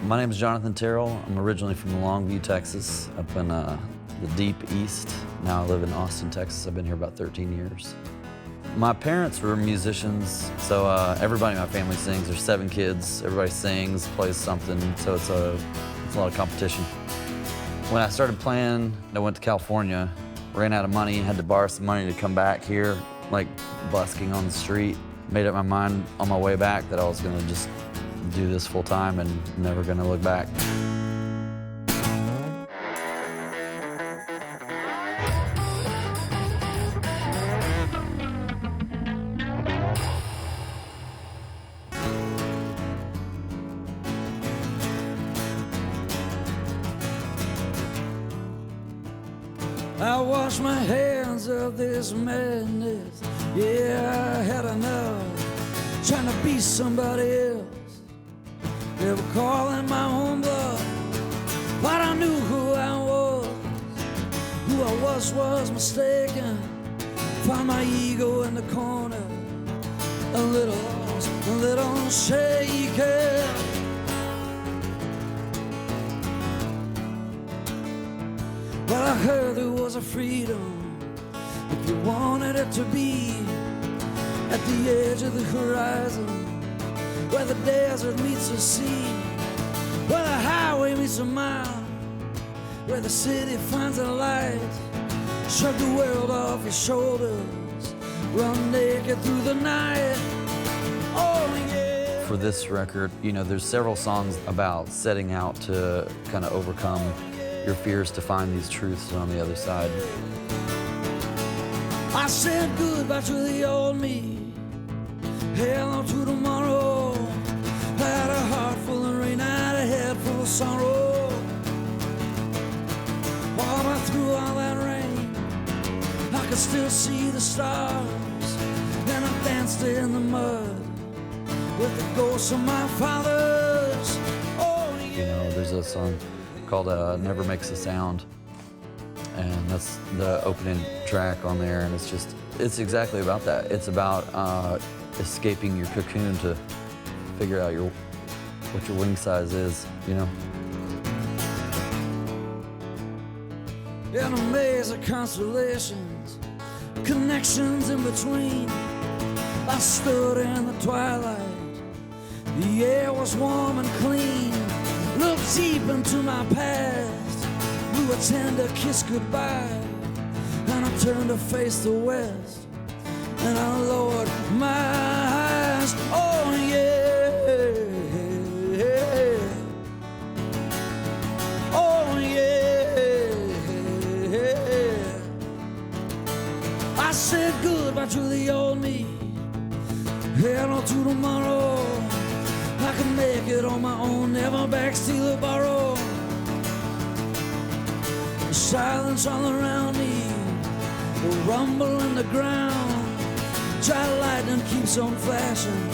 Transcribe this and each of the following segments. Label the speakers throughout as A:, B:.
A: My name is Jonathan Terrell. I'm originally from Longview, Texas, up in the deep east. Now I live in Austin, Texas. I've been here about 13 years. My parents were musicians, so everybody in my family sings. There's 7 kids. Everybody sings, plays something, so it's a lot of competition. When I started playing, I went to California, ran out of money, had to borrow some money to come back here, like busking on the street. Made up my mind on my way back that I was gonna just do this full time and never gonna look back. I wash my hands of this madness. Yeah, I had enough trying to be somebody else. Never calling my own bluff, but I knew who I was. Who I was mistaken. Found my ego in the corner, a little lost, a little shaken. But I heard there was a freedom if you wanted it to be at the edge of the horizon, where the desert meets the sea, where the highway meets a mile, where the city finds a light. Shrug the world off your shoulders, run naked through the night. Oh yeah. For this record, you know, there's several songs about setting out to kind of overcome your fears to find these truths on the other side. I said goodbye to the old me, hello to tomorrow. Had a heart full of rain, had a head full of sorrow. All right through all that rain, I could still see the stars. Then I danced in the mud with the ghosts of my fathers. Oh yeah. You know, there's a song called Never Makes a Sound, and that's the opening track on there, and it's exactly about that. It's about escaping your cocoon to figure out what your wing size is, you know. In a maze of constellations, connections in between, I stood in the twilight. The air was warm and clean. Looked deep into my past, blew a tender kiss goodbye, and I turned to face the west, and I lowered my eyes. Oh yeah, oh yeah. I said goodbye to the old me, hello to tomorrow. I can make it on my own, never back, steal or borrow. The silence all around me, the rumble in the ground. Dry lightning keeps on flashing,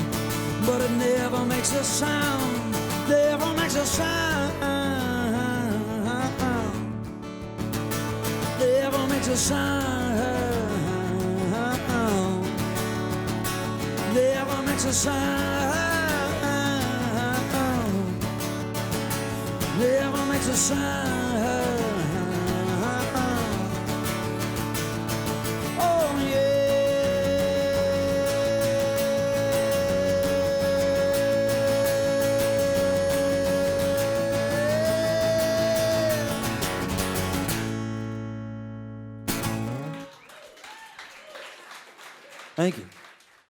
A: but it never makes a sound. Never makes a sound. Never makes a sound. Never makes a sound. Never makes a sound. Oh yeah. Thank you.